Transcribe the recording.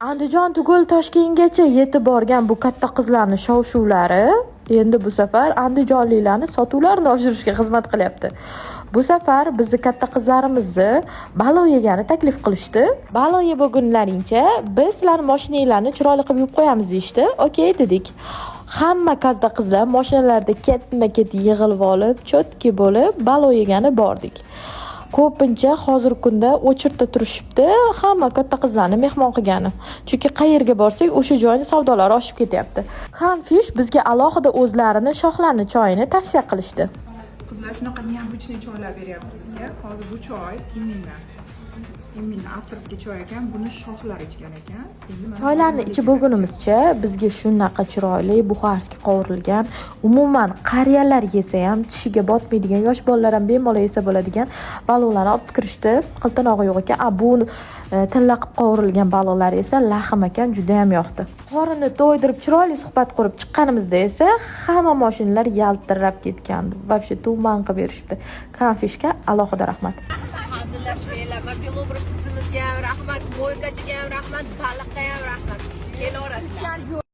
Andijon tugul Toshkentgacha yetib borgan bu katta qizlarning shov-shuvlari endi bu safar andijonliklarni sotuvlarni oshirishga xizmat qilyapti. Bu safar bizni katta qizlarimizni balo yegani taklif qilishdi. Balo yeb bo'lgunlaringcha biz sizlarning mashinanglarni chiroyli qilib yuvib qo'yamiz deyishdi. Okey dedik. Hamma katta qizlar mashinalarda ketma-ket yig'ilib olib, cho'tki bo'lib balo yegani bordik. Ko'pincha hozirgi kunda o'chirda turishibdi, hamma katta qizlarni mehmon qilgani. Chunki qayerga borsak, o'sha joyning savdolari oshib ketyapti. Hamfish bizga alohida o'zlarini shohlarni choyini tavsiya qilishdi. Qizlar shunaqa neobычный choylar beryapti bizga. Hozir bu choy Imminni avtorskiy choy ekan, buni shohlar ichgan ekan. Choylarni ichib bo'lgunimizcha bizga shunaqa chiroyli buxarskiy qovurilgan, umuman qariyalar yesa ham tishiga botmaydigan, yosh bolalar ham bemalol yesa bo'ladigan balolarni olib kirishdi. Qiltinog'i yo'q ekan. Bu tilla qilib qovurilgan balolar esa lahm ekan, juda ham yoqdi. Qorinni to'ydirib chiroyli suhbat qurib chiqqanimizda esa hamma mashinalar yaltirab ketgandi. Вообще tuman qilib berishdi. Kanfishga alohida rahmat. Hazillashmanglar, mobilograf qizimizga ham rahmat, mo'ykachiga ham rahmat, baliqqa ham rahmat. Kelaverasizlar.